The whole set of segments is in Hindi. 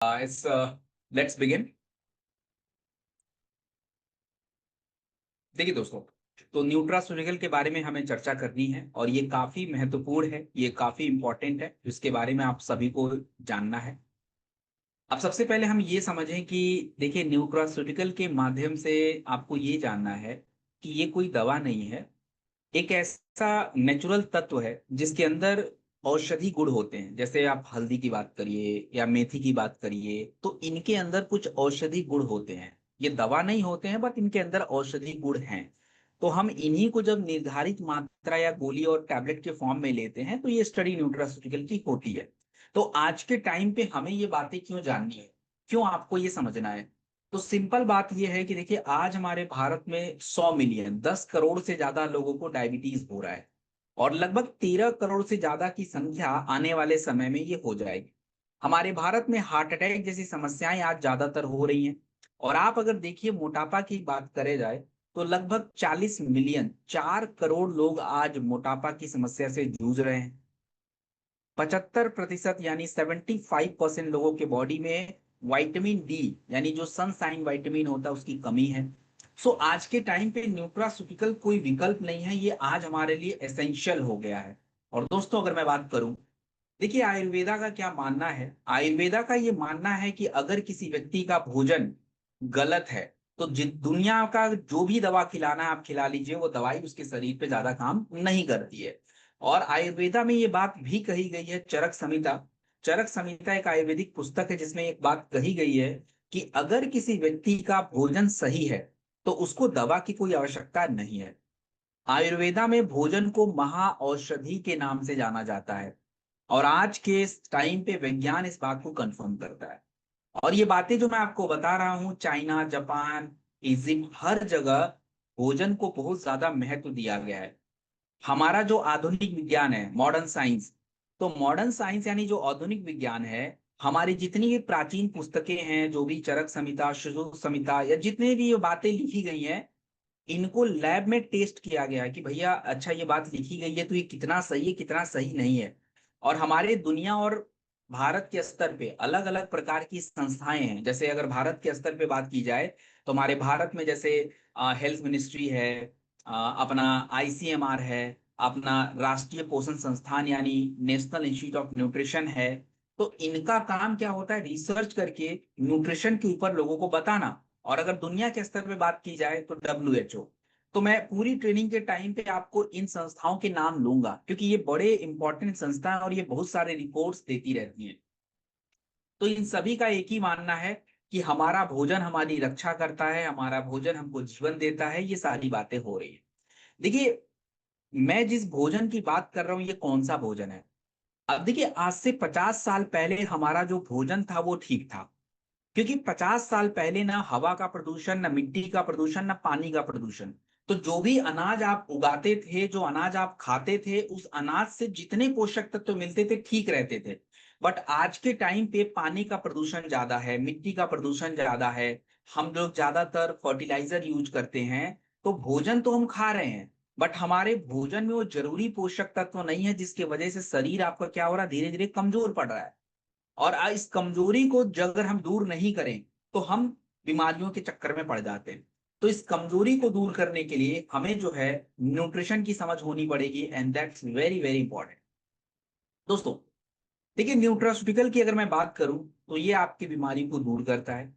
Let's begin. देखिए दोस्तों, तो न्यूट्रास्यूटिकल के बारे में हमें चर्चा करनी है और ये काफी महत्वपूर्ण है, ये काफी इंपॉर्टेंट है, इसके बारे में आप सभी को जानना है। अब सबसे पहले हम ये समझें कि देखिए, न्यूट्रास्यूटिकल के माध्यम से आपको ये जानना है कि ये कोई दवा नहीं है। एक ऐसा नेचुरल तत्व है जिसके अंदर औषधि गुण होते हैं। जैसे आप हल्दी की बात करिए या मेथी की बात करिए, तो इनके अंदर कुछ औषधि गुण होते हैं। ये दवा नहीं होते हैं, बट इनके अंदर औषधि गुण हैं। तो हम इन्हीं को जब निर्धारित मात्रा या गोली और टैबलेट के फॉर्म में लेते हैं, तो ये स्टडी न्यूट्रास्यूटिकल की होती है। तो आज के टाइम पे हमें ये बातें क्यों जाननी है, क्यों आपको ये समझना है? तो सिंपल बात यह है कि देखिए, आज हमारे भारत में 100 मिलियन 10 करोड़ से ज्यादा लोगों को डायबिटीज हो रहा है और लगभग 13 करोड़ से ज्यादा की संख्या आने वाले समय में ये हो जाएगी। हमारे भारत में हार्ट अटैक जैसी समस्याएं आज ज्यादातर हो रही हैं। और आप अगर देखिए, मोटापा की बात करे जाए तो लगभग 40 मिलियन 4 करोड़ लोग आज मोटापा की समस्या से जूझ रहे हैं। 75% यानी 75% लोगों के बॉडी में विटामिन डी यानी जो सनसाइन विटामिन होता है उसकी कमी है। सो आज के टाइम पे न्यूट्रास्यूटिकल कोई विकल्प नहीं है, ये आज हमारे लिए एसेंशियल हो गया है। और दोस्तों, अगर मैं बात करूं, देखिए आयुर्वेदा का क्या मानना है। आयुर्वेदा का ये मानना है कि अगर किसी व्यक्ति का भोजन गलत है तो दुनिया का जो भी दवा खिलाना है आप खिला लीजिए, वो दवाई उसके शरीर पे ज्यादा काम नहीं करती है। और आयुर्वेदा में ये बात भी कही गई है, चरक संहिता। चरक संहिता एक आयुर्वेदिक पुस्तक है जिसमें एक बात कही गई है कि अगर किसी व्यक्ति का भोजन सही है तो उसको दवा की कोई आवश्यकता नहीं है। आयुर्वेदा में भोजन को महा औषधि के नाम से जाना जाता है। और आज के इस टाइम पे विज्ञान इस बात को कंफर्म करता है। और ये बातें जो मैं आपको बता रहा हूँ, चाइना, जापान, इजिप्ट, हर जगह भोजन को बहुत ज्यादा महत्व दिया गया है। हमारा जो आधुनिक विज्ञान है, मॉडर्न साइंस, तो मॉडर्न साइंस यानी जो आधुनिक विज्ञान है, हमारी जितनी भी प्राचीन पुस्तकें हैं, जो भी चरक संहिता, सुश्रुत संहिता या जितने भी ये बातें लिखी गई हैं, इनको लैब में टेस्ट किया गया है कि भैया अच्छा, ये बात लिखी गई है तो ये कितना सही है, कितना सही नहीं है। और हमारे दुनिया और भारत के स्तर पे अलग अलग प्रकार की संस्थाएं हैं। जैसे अगर भारत के स्तर पे बात की जाए तो हमारे भारत में जैसे हेल्थ मिनिस्ट्री है, अपना आईसीएमआर है, अपना राष्ट्रीय पोषण संस्थान यानी नेशनल इंस्टीट्यूट ऑफ न्यूट्रिशन है। तो इनका काम क्या होता है, रिसर्च करके न्यूट्रिशन के ऊपर लोगों को बताना। और अगर दुनिया के स्तर पे बात की जाए तो WHO। तो मैं पूरी ट्रेनिंग के टाइम पे आपको इन संस्थाओं के नाम लूंगा क्योंकि ये बड़े इंपॉर्टेंट संस्था हैं और ये बहुत सारे रिपोर्ट्स देती रहती हैं। तो इन सभी का एक ही मानना है कि हमारा भोजन हमारी रक्षा करता है, हमारा भोजन हमको जीवन देता है। ये सारी बातें हो रही है। देखिए, मैं जिस भोजन की बात कर रहा हूं, ये कौन सा भोजन है? अब देखिए, आज से 50 साल पहले हमारा जो भोजन था वो ठीक था। क्योंकि 50 साल पहले ना हवा का प्रदूषण, ना मिट्टी का प्रदूषण, ना पानी का प्रदूषण। तो जो भी अनाज आप उगाते थे, जो अनाज आप खाते थे, उस अनाज से जितने पोषक तत्व मिलते थे ठीक रहते थे। बट आज के टाइम पे पानी का प्रदूषण ज्यादा है, मिट्टी का प्रदूषण ज्यादा है। हम लोग ज्यादातर फर्टिलाइजर यूज करते हैं। तो भोजन तो हम खा रहे हैं, बट हमारे भोजन में वो जरूरी पोषक तत्व नहीं है, जिसकी वजह से शरीर आपका क्या हो रहा है, धीरे धीरे कमजोर पड़ रहा है। और इस कमजोरी को अगर हम दूर नहीं करें तो हम बीमारियों के चक्कर में पड़ जाते हैं। तो इस कमजोरी को दूर करने के लिए हमें जो है न्यूट्रिशन की समझ होनी पड़ेगी, and that's very very important. दोस्तों, देखिए, न्यूट्रास्यूटिकल की अगर मैं बात करूं तो ये आपकी बीमारी को दूर करता है,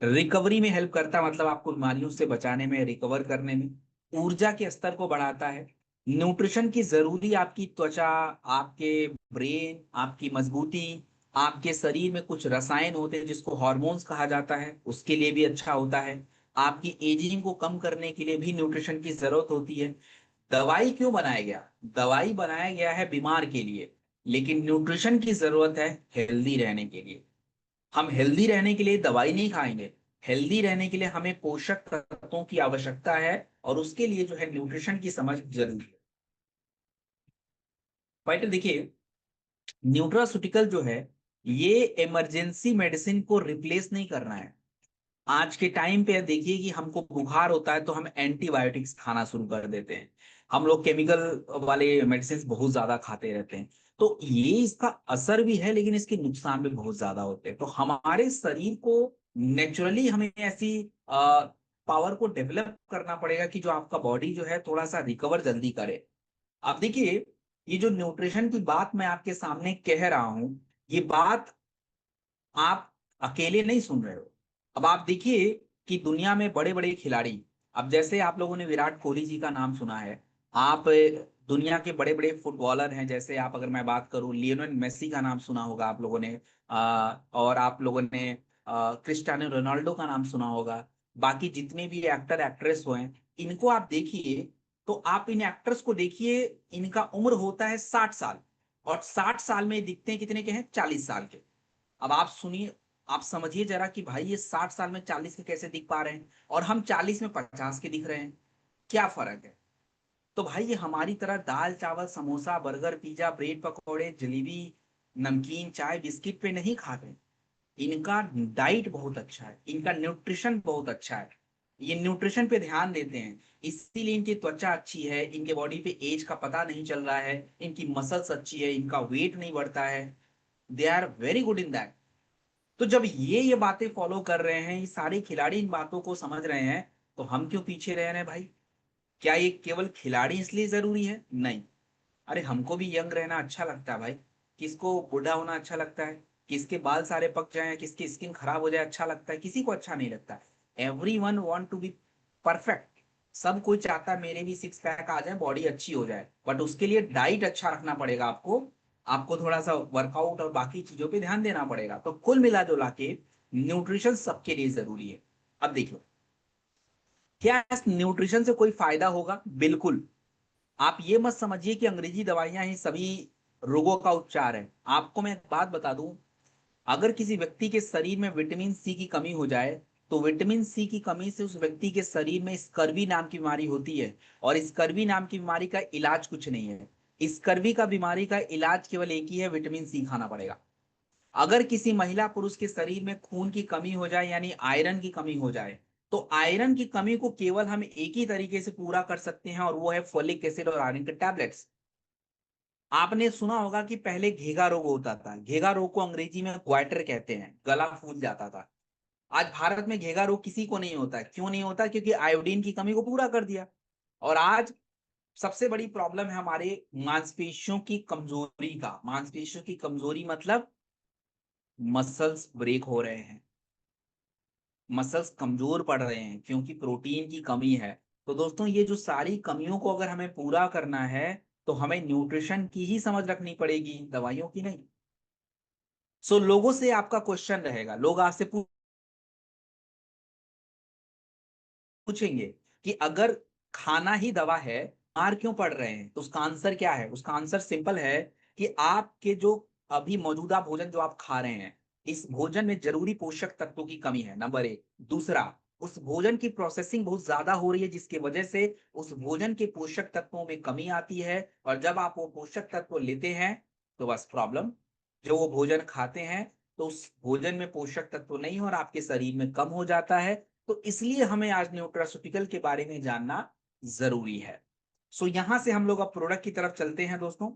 रिकवरी में हेल्प करता है, मतलब आपको बीमारियों से बचाने में, रिकवर करने में, ऊर्जा के स्तर को बढ़ाता है। न्यूट्रिशन की जरूरी आपकी त्वचा, आपके ब्रेन, आपकी मजबूती, आपके शरीर में कुछ रसायन होते हैं जिसको हार्मोन्स कहा जाता है, उसके लिए भी अच्छा होता है। आपकी एजिंग को कम करने के लिए भी न्यूट्रिशन की जरूरत होती है। दवाई क्यों बनाया गया? दवाई बनाया गया है बीमार के लिए, लेकिन न्यूट्रिशन की जरूरत है हेल्दी रहने के लिए। हम हेल्दी रहने के लिए दवाई नहीं खाएंगे। हेल्दी रहने के लिए हमें पोषक तत्वों की आवश्यकता है, और उसके लिए जो है न्यूट्रिशन की समझ जरूरी है। फाइटर, देखिए, न्यूट्रास्यूटिकल जो है, ये इमरजेंसी मेडिसिन को रिप्लेस नहीं करना है। आज के टाइम पे देखिए कि हमको बुखार होता है तो हम एंटीबायोटिक्स खाना शुरू कर देते हैं। हम लोग केमिकल वाले मेडिसिन बहुत ज्यादा खाते रहते हैं। तो ये इसका असर भी है, लेकिन इसके नुकसान भी बहुत ज्यादा होते हैं। तो हमारे शरीर को नेचुरली हमें ऐसी पावर को डेवलप करना पड़ेगा कि जो आपका बॉडी जो है थोड़ा सा रिकवर जल्दी करे। अब देखिए, ये जो न्यूट्रिशन की बात मैं आपके सामने कह रहा हूं, ये बात आप अकेले नहीं सुन रहे हो। अब आप देखिए कि दुनिया में बड़े बड़े खिलाड़ी, अब जैसे आप लोगों ने विराट कोहली जी का नाम सुना है, आप दुनिया के बड़े बड़े फुटबॉलर हैं, जैसे आप अगर मैं बात करूं लियोनेल मेसी का नाम सुना होगा आप लोगों ने, और आप लोगों ने क्रिस्टियानो रोनाल्डो का नाम सुना होगा। बाकी जितने भी एक्टर एक्ट्रेस हुए हैं, इनको आप देखिए, तो आप इन एक्टर्स को देखिए, इनका उम्र होता है 60 साल, और 60 साल में दिखते हैं कितने के हैं, 40 साल के। अब आप सुनिए, आप समझिए जरा कि भाई ये 60 साल में 40 के कैसे दिख पा रहे हैं, और हम 40 में 50 के दिख रहे हैं, क्या फर्क है। तो भाई ये हमारी तरह दाल चावल समोसा बर्गर पिज्जा ब्रेड पकौड़े जलेबी नमकीन चाय बिस्किट पे नहीं खाते। इनका डाइट बहुत अच्छा है, इनका न्यूट्रिशन बहुत अच्छा है, ये न्यूट्रिशन पे ध्यान देते हैं, इसीलिए इनकी त्वचा अच्छी है, इनके बॉडी पे एज का पता नहीं चल रहा है, इनकी मसल्स अच्छी है, इनका वेट नहीं बढ़ता है। They are very good in that. तो जब ये बातें फॉलो कर रहे हैं, ये सारे खिलाड़ी इन बातों को समझ रहे हैं, तो हम क्यों पीछे रह रहे हैं भाई। क्या ये केवल खिलाड़ी इसलिए जरूरी है, नहीं। अरे हमको भी यंग रहना अच्छा लगता है भाई। किसको बूढ़ा होना अच्छा लगता है, किसके बाल सारे पक जाए, किसकी स्किन खराब हो जाए अच्छा लगता है, किसी को अच्छा नहीं लगता। Everyone want to be perfect. सब कोई चाहता है मेरे भी सिक्स पैक आ जाए, बॉडी अच्छी हो जाए, बट उसके लिए डाइट अच्छा रखना पड़ेगा आपको। आपको थोड़ा सा वर्कआउट और बाकी चीजों पे ध्यान देना पड़ेगा। तो कुल मिला जुला के न्यूट्रिशन सबके लिए जरूरी है। अब देखो, क्या इस न्यूट्रिशन से कोई फायदा होगा, बिल्कुल। आप ये मत समझिए कि अंग्रेजी दवाइयां ही सभी रोगों का उपचार है। आपको मैं एक बात बता दूं, अगर किसी व्यक्ति के शरीर में विटामिन सी की कमी हो जाए, तो विटामिन सी की कमी से उस व्यक्ति के शरीर में स्कर्वी नाम की बीमारी होती है, और स्कर्वी नाम की बीमारी का इलाज कुछ नहीं है। स्कर्वी का बीमारी का इलाज केवल एक ही है, विटामिन सी खाना पड़ेगा। अगर किसी महिला पुरुष के शरीर में खून की कमी हो जाए, यानी आयरन की कमी हो जाए, तो आयरन की कमी को केवल हम एक ही तरीके से पूरा कर सकते हैं, और वो है फोलिक एसिड और आयरन के टैबलेट्स। आपने सुना होगा कि पहले घेगा रोग होता था, घेगा रोग को अंग्रेजी में क्वाइटर कहते हैं, गला फूल जाता था। आज भारत में घेगा रोग किसी को नहीं होता। क्यों नहीं होता, क्योंकि आयोडीन की कमी को पूरा कर दिया। और आज सबसे बड़ी प्रॉब्लम है हमारे मांसपेशियों की कमजोरी का। मांसपेशियों की कमजोरी मतलब मसल्स ब्रेक हो रहे हैं, मसल्स कमजोर पड़ रहे हैं, क्योंकि प्रोटीन की कमी है। तो दोस्तों, ये जो सारी कमियों को अगर हमें पूरा करना है, तो हमें न्यूट्रिशन की ही समझ रखनी पड़ेगी, दवाइयों की नहीं। सो लोगों से आपका क्वेश्चन रहेगा, लोग आपसे पूछेंगे कि अगर खाना ही दवा है, बीमार क्यों पड़ रहे हैं, तो उसका आंसर क्या है। उसका आंसर सिंपल है कि आपके जो अभी मौजूदा भोजन जो आप खा रहे हैं, इस भोजन में जरूरी पोषक तत्वों की कमी है, नंबर एक। दूसरा, उस भोजन की प्रोसेसिंग बहुत ज्यादा हो रही है, जिसकी वजह से उस भोजन के पोषक तत्वों में कमी आती है, और जब आप वो पोषक तत्व लेते हैं, तो बस प्रॉब्लम। जो वो भोजन खाते हैं, तो उस भोजन में पोषक तत्व नहीं और आपके शरीर में कम हो जाता है। तो इसलिए हमें आज न्यूट्रास्यूटिकल के बारे में जानना जरूरी है। सो यहां से हम लोग अब प्रोडक्ट की तरफ चलते हैं दोस्तों।